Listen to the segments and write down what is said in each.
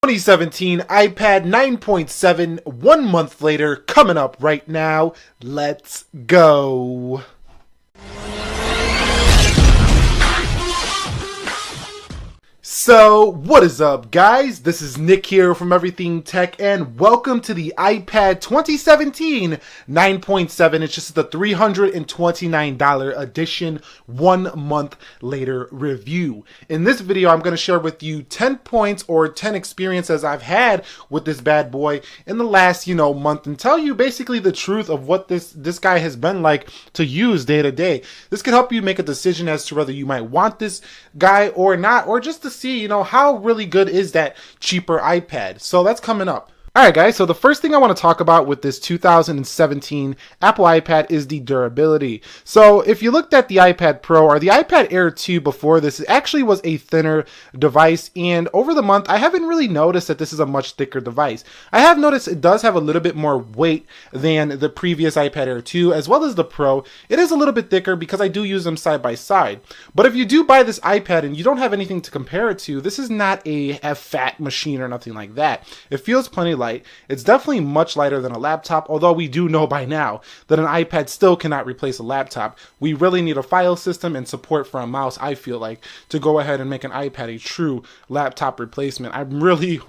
2017 iPad 9.7, 1 month later, coming up right now. Let's go. So, what is up, guys? This is Nick here from Everything Tech, and welcome to the iPad 2017 9.7. It's just the $329 edition, 1 month later review. In this video, I'm going to share with you 10 points or 10 experiences I've had with this bad boy in the last, month, and tell you basically the truth of what this guy has been like to use day to day. This can help you make a decision as to whether you might want this guy or not, or just to see, how really good is that cheaper iPad. So that's coming up. Alright guys, so the first thing I want to talk about with this 2017 Apple iPad is the durability. So if you looked at the iPad Pro or the iPad Air 2 before this, it actually was a thinner device, and over the month I haven't really noticed that this is a much thicker device. I have noticed it does have a little bit more weight than the previous iPad Air 2 as well as the Pro. It is a little bit thicker because I do use them side by side. But if you do buy this iPad and you don't have anything to compare it to, this is not a fat machine or nothing like that. It feels plenty light. It's definitely much lighter than a laptop, although we do know by now that an iPad still cannot replace a laptop. We really need a file system and support for a mouse, I feel like, to go ahead and make an iPad a true laptop replacement. I'm really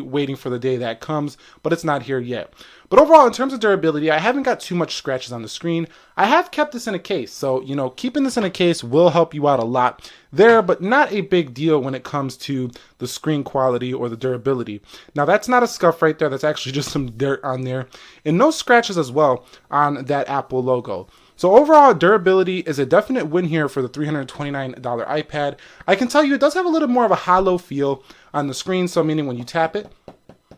waiting for the day that comes, but it's not here yet. But overall, in terms of durability, I haven't got too much scratches on the screen. I have kept this in a case, so, keeping this in a case will help you out a lot there, but not a big deal when it comes to the screen quality or the durability. Now, that's not a scuff right there. That's actually just some dirt on there. And no scratches as well on that Apple logo. So overall, durability is a definite win here for the $329 iPad. I can tell you it does have a little more of a hollow feel on the screen, so meaning when you tap it,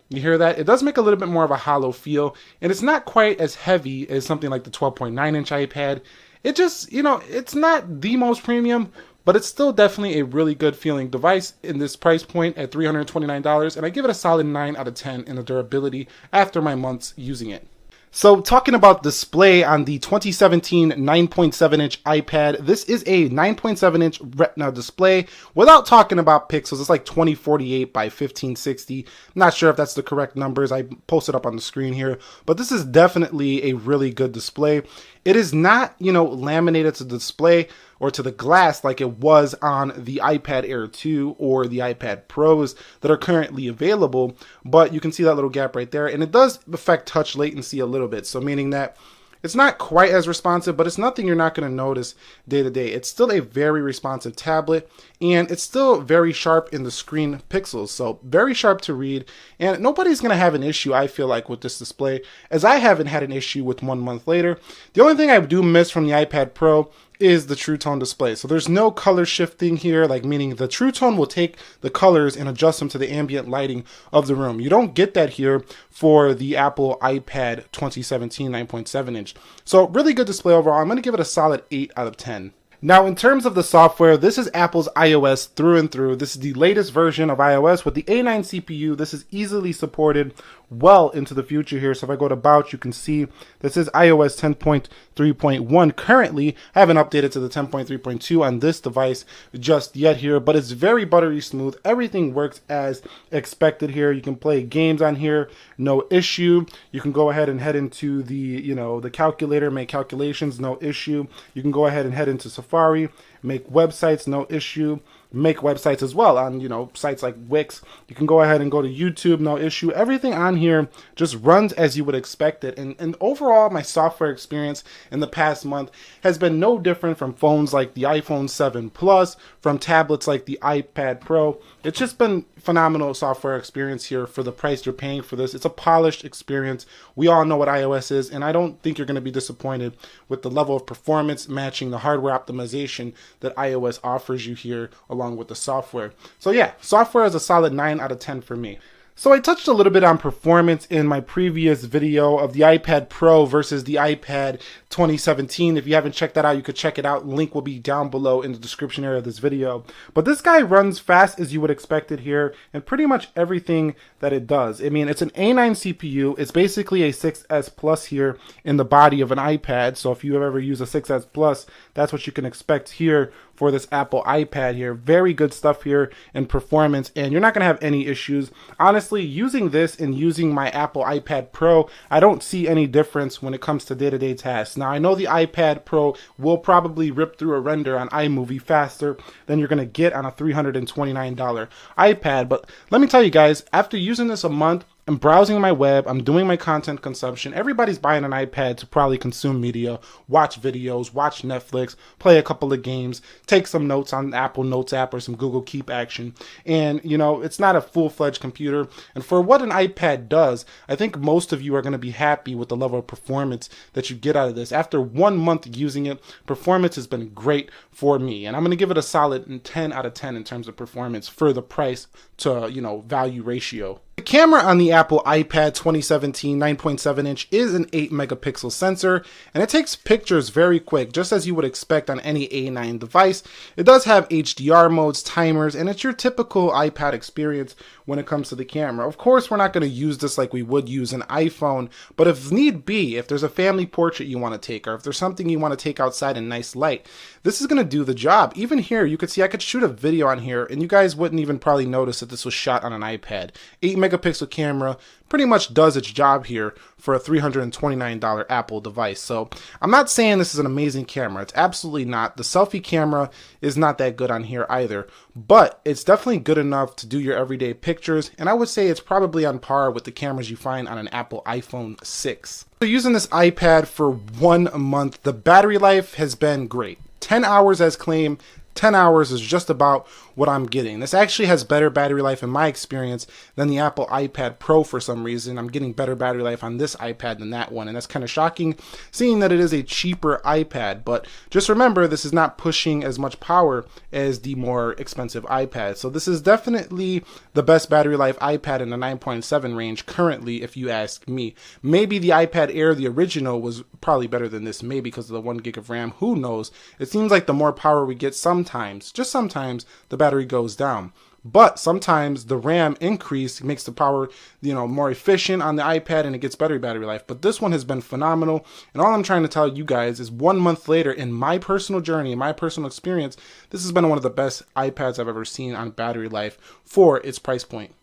you hear that? It does make a little bit more of a hollow feel, and it's not quite as heavy as something like the 12.9-inch iPad. It just, it's not the most premium, but it's still definitely a really good feeling device in this price point at $329, and I give it a solid 9 out of 10 in the durability after my months using it. So talking about display on the 2017 9.7-inch iPad, this is a 9.7-inch Retina display. Without talking about pixels, it's like 2048 by 1560. I'm not sure if that's the correct numbers. I posted up on the screen here, but this is definitely a really good display. It is not, laminated to the display or to the glass like it was on the iPad Air 2 or the iPad Pros that are currently available, but you can see that little gap right there, and it does affect touch latency a little bit, so meaning that it's not quite as responsive, but it's nothing you're not going to notice day to day. It's still a very responsive tablet, and it's still very sharp in the screen pixels, so very sharp to read, and nobody's going to have an issue, I feel like, with this display, as I haven't had an issue with 1 month later. The only thing I do miss from the iPad Pro is the True Tone display. So there's no color shifting here, like meaning the True Tone will take the colors and adjust them to the ambient lighting of the room. You don't get that here for the Apple iPad 2017 9.7-inch. So really good display overall. I'm going to give it a solid 8 out of 10. Now, in terms of the software, this is Apple's iOS through and through. This is the latest version of iOS with the A9 CPU. This is easily supported well into the future here. So if I go to About, you can see this is iOS 10.3.1 currently. I haven't updated to the 10.3.2 on this device just yet here, but it's very buttery smooth. Everything works as expected here. You can play games on here, no issue. You can go ahead and head into the, the calculator, make calculations, no issue. You can go ahead and head into Safari, make websites, no issue. Make websites as well on, sites like Wix. You can go ahead and go to YouTube, no issue. Everything on here just runs as you would expect it. And overall, my software experience in the past month has been no different from phones like the iPhone 7 Plus, from tablets like the iPad Pro. It's just been phenomenal software experience here for the price you're paying for this. It's a polished experience. We all know what iOS is, and I don't think you're going to be disappointed with the level of performance matching the hardware optimization that iOS offers you here along with the software. So yeah, software is a solid 9 out of 10 for me. So I touched a little bit on performance in my previous video of the iPad Pro versus the iPad 2017. If you haven't checked that out, you could check it out. Link will be down below in the description area of this video. But this guy runs fast as you would expect it here, and pretty much everything that it does. I mean, it's an A9 CPU. It's basically a 6S Plus here in the body of an iPad. So if you ever use a 6S Plus, that's what you can expect here for this Apple iPad here. Very good stuff here in performance, and you're not going to have any issues. Honestly, using this and using my Apple iPad Pro, I don't see any difference when it comes to day-to-day tasks. Now, I know the iPad Pro will probably rip through a render on iMovie faster than you're going to get on a $329 iPad, but let me tell you guys, after using this a month, I'm browsing my web, I'm doing my content consumption. Everybody's buying an iPad to probably consume media, watch videos, watch Netflix, play a couple of games, take some notes on the Apple Notes app or some Google Keep action. And, you know, it's not a full-fledged computer. And for what an iPad does, I think most of you are going to be happy with the level of performance that you get out of this. After 1 month using it, performance has been great for me. And I'm going to give it a solid 10 out of 10 in terms of performance for the price to, you know, value ratio. The camera on the Apple iPad 2017 9.7 inch is an 8 megapixel sensor, and it takes pictures very quick, just as you would expect on any A9 device. It does have HDR modes, timers, and it's your typical iPad experience when it comes to the camera. Of course, we're not going to use this like we would use an iPhone, but if need be, if there's a family portrait you want to take, or if there's something you want to take outside in nice light, this is going to do the job. Even here, you could see I could shoot a video on here, and you guys wouldn't even probably notice that this was shot on an iPad. 8 megapixel camera pretty much does its job here for a $329 Apple device. So I'm not saying this is an amazing camera. It's absolutely not. The selfie camera is not that good on here either, but it's definitely good enough to do your everyday pictures, and I would say it's probably on par with the cameras you find on an Apple iPhone 6. So using this iPad for 1 month, the battery life has been great. 10 hours as claimed. 10 hours is just about what I'm getting. This actually has better battery life in my experience than the Apple iPad Pro for some reason. I'm getting better battery life on this iPad than that one, and that's kind of shocking seeing that it is a cheaper iPad. But just remember, this is not pushing as much power as the more expensive iPad. So this is definitely the best battery life iPad in the 9.7 range currently, if you ask me. Maybe the iPad Air, the original, was probably better than this, maybe because of the 1 gig of RAM. Who knows? It seems like the more power we get, sometimes, just sometimes, the battery goes down. But sometimes the RAM increase makes the power, you know, more efficient on the iPad, and it gets better battery life. But this one has been phenomenal. And all I'm trying to tell you guys is 1 month later, in my personal journey, in my personal experience, this has been one of the best iPads I've ever seen on battery life for its price point.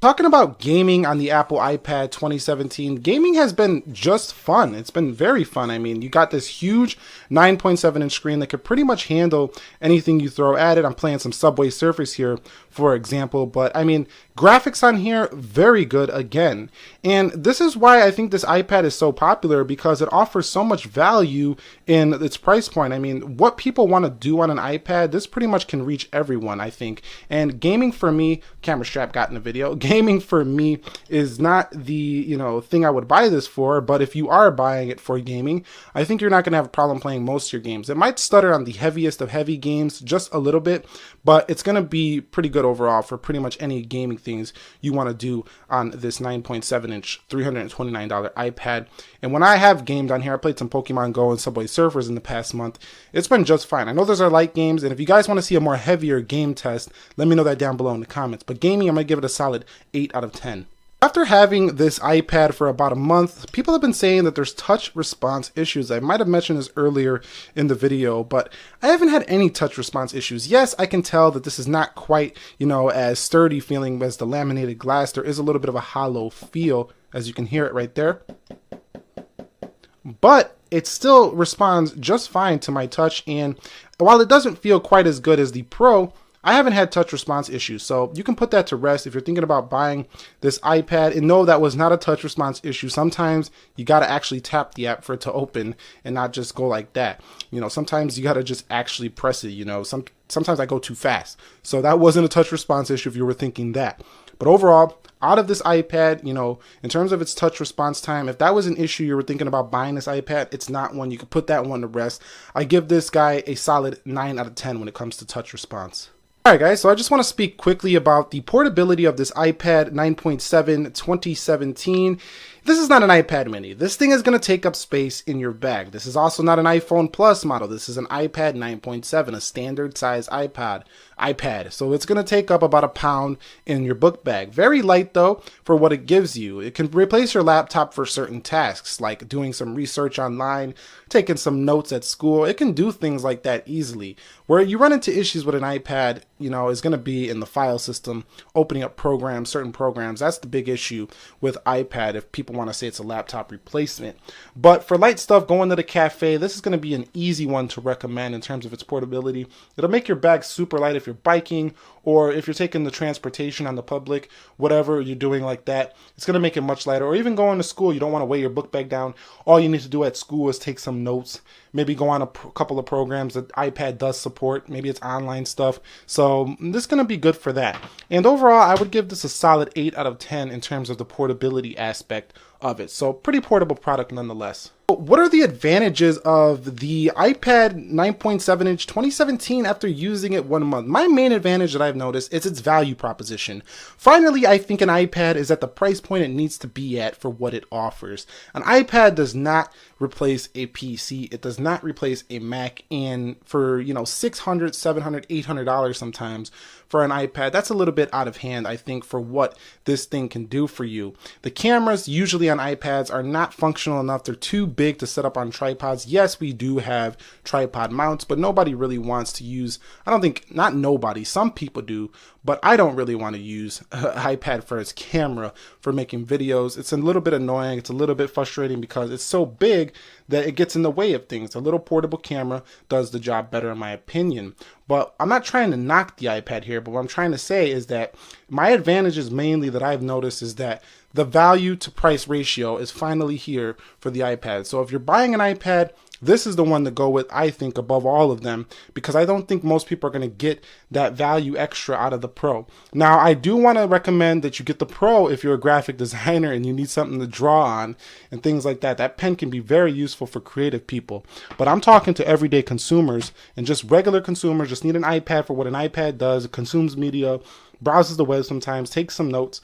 Talking about gaming on the Apple iPad 2017, gaming has been just fun. It's been very fun. I mean, you got this huge 9.7 inch screen that could pretty much handle anything you throw at it. I'm playing some Subway Surfers here, for example, but I mean, graphics on here, very good again. And this is why I think this iPad is so popular, because it offers so much value in its price point. I mean, what people want to do on an iPad, this pretty much can reach everyone, I think. And gaming for me, camera strap got in the video, gaming for me is not the, you know, thing I would buy this for, but if you are buying it for gaming, I think you're not going to have a problem playing most of your games. It might stutter on the heaviest of heavy games just a little bit, but it's going to be pretty good overall for pretty much any gaming things you want to do on this 9.7 inch $329 iPad. And when I have gamed on here, I played some Pokemon Go and Subway Surfers in the past month. It's been just fine. I know those are light games, and if you guys want to see a more heavier game test, let me know that down below in the comments. But gaming, I'm going to give it a solid 8 out of 10. After having this iPad for about a month, people have been saying that there's touch response issues. I might have mentioned this earlier in the video, but I haven't had any touch response issues. Yes, I can tell that this is not quite, you know, as sturdy feeling as the laminated glass. There is a little bit of a hollow feel, as you can hear it right there. But it still responds just fine to my touch, and while it doesn't feel quite as good as the Pro, I haven't had touch response issues, so you can put that to rest if you're thinking about buying this iPad. And no, that was not a touch response issue. Sometimes you got to actually tap the app for it to open and not just go like that. You know, sometimes you got to just actually press it, you know. Sometimes I go too fast. So that wasn't a touch response issue if you were thinking that. But overall, out of this iPad, you know, in terms of its touch response time, if that was an issue you were thinking about buying this iPad, it's not one. You can put that one to rest. I give this guy a solid 9 out of 10 when it comes to touch response. Alright guys, so I just want to speak quickly about the portability of this iPad 9.7 2017. This is not an iPad mini. This thing is going to take up space in your bag. This is also not an iPhone Plus model. This is an iPad 9.7, a standard size iPad. So it's going to take up about a pound in your book bag. Very light though for what it gives you. It can replace your laptop for certain tasks like doing some research online, taking some notes at school. It can do things like that easily. Where you run into issues with an iPad, is going to be in the file system, opening up programs, certain programs. That's the big issue with iPad if people want to say it's a laptop replacement. But for light stuff, going to the cafe, this is going to be an easy one to recommend in terms of its portability. It'll make your bag super light if you're biking or if you're taking the transportation on the public, whatever you're doing like that. It's going to make it much lighter. Or even going to school, you don't want to weigh your book bag down. All you need to do at school is take some notes, maybe go on a couple of programs that iPad does support. Maybe it's online stuff. So this is going to be good for that. And overall, I would give this a solid 8 out of 10 in terms of the portability aspect of it. So pretty portable product nonetheless. What are the advantages of the iPad 9.7 inch 2017 after using it 1 month? My main advantage that I've noticed is its value proposition. Finally, I think an iPad is at the price point it needs to be at for what it offers. An iPad does not replace a PC. It does not replace a Mac. And for, $600, $700, $800 sometimes for an iPad, that's a little bit out of hand, I think, for what this thing can do for you. The cameras usually on iPads are not functional enough. They're too big to set up on tripods. Yes, we do have tripod mounts, but nobody really wants to use, not nobody, some people do, but I don't really want to use an iPad for its camera for making videos. It's a little bit annoying. It's a little bit frustrating because it's so big that it gets in the way of things. A little portable camera does the job better in my opinion. But I'm not trying to knock the iPad here, but what I'm trying to say is that my advantages mainly that I've noticed is that the value to price ratio is finally here for the iPad. So if you're buying an iPad, this is the one to go with, I think, above all of them, because I don't think most people are going to get that value extra out of the Pro. Now, I do want to recommend that you get the Pro if you're a graphic designer and you need something to draw on and things like that. That pen can be very useful for creative people. But I'm talking to everyday consumers and just regular consumers, just need an iPad for what an iPad does. It consumes media, browses the web sometimes, takes some notes.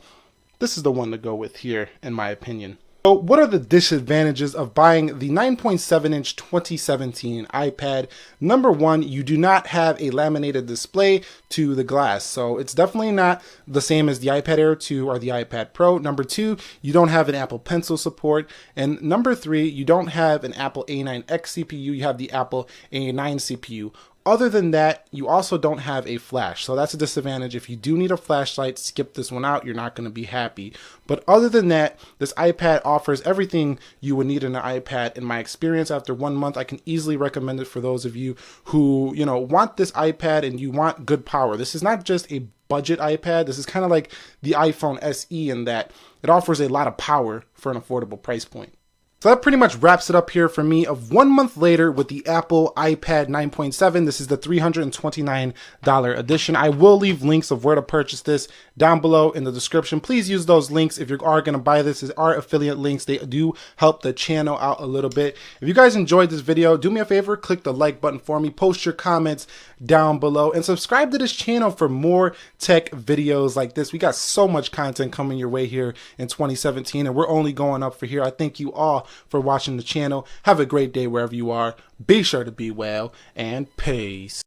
This is the one to go with here, in my opinion. So what are the disadvantages of buying the 9.7 inch 2017 iPad? Number one, you do not have a laminated display to the glass. So it's definitely not the same as the iPad Air 2 or the iPad Pro. Number two, you don't have an Apple Pencil support. And number three, you don't have an Apple A9X CPU. You have the Apple A9 CPU. Other than that, you also don't have a flash. So that's a disadvantage. If you do need a flashlight, skip this one out. You're not going to be happy. But other than that, this iPad offers everything you would need in an iPad. In my experience, after 1 month, I can easily recommend it for those of you who, want this iPad and you want good power. This is not just a budget iPad. This is kind of like the iPhone SE in that it offers a lot of power for an affordable price point. So that pretty much wraps it up here for me of 1 month later with the Apple iPad 9.7. This is the $329 edition. I will leave links of where to purchase this down below in the description. Please use those links if you are going to buy this. These are affiliate links. They do help the channel out a little bit. If you guys enjoyed this video, do me a favor, click the like button for me, post your comments down below, and subscribe to this channel for more tech videos like this. We got so much content coming your way here in 2017, and we're only going up for here. I thank you all for watching the channel. Have a great day wherever you are. Be sure to be well, and peace.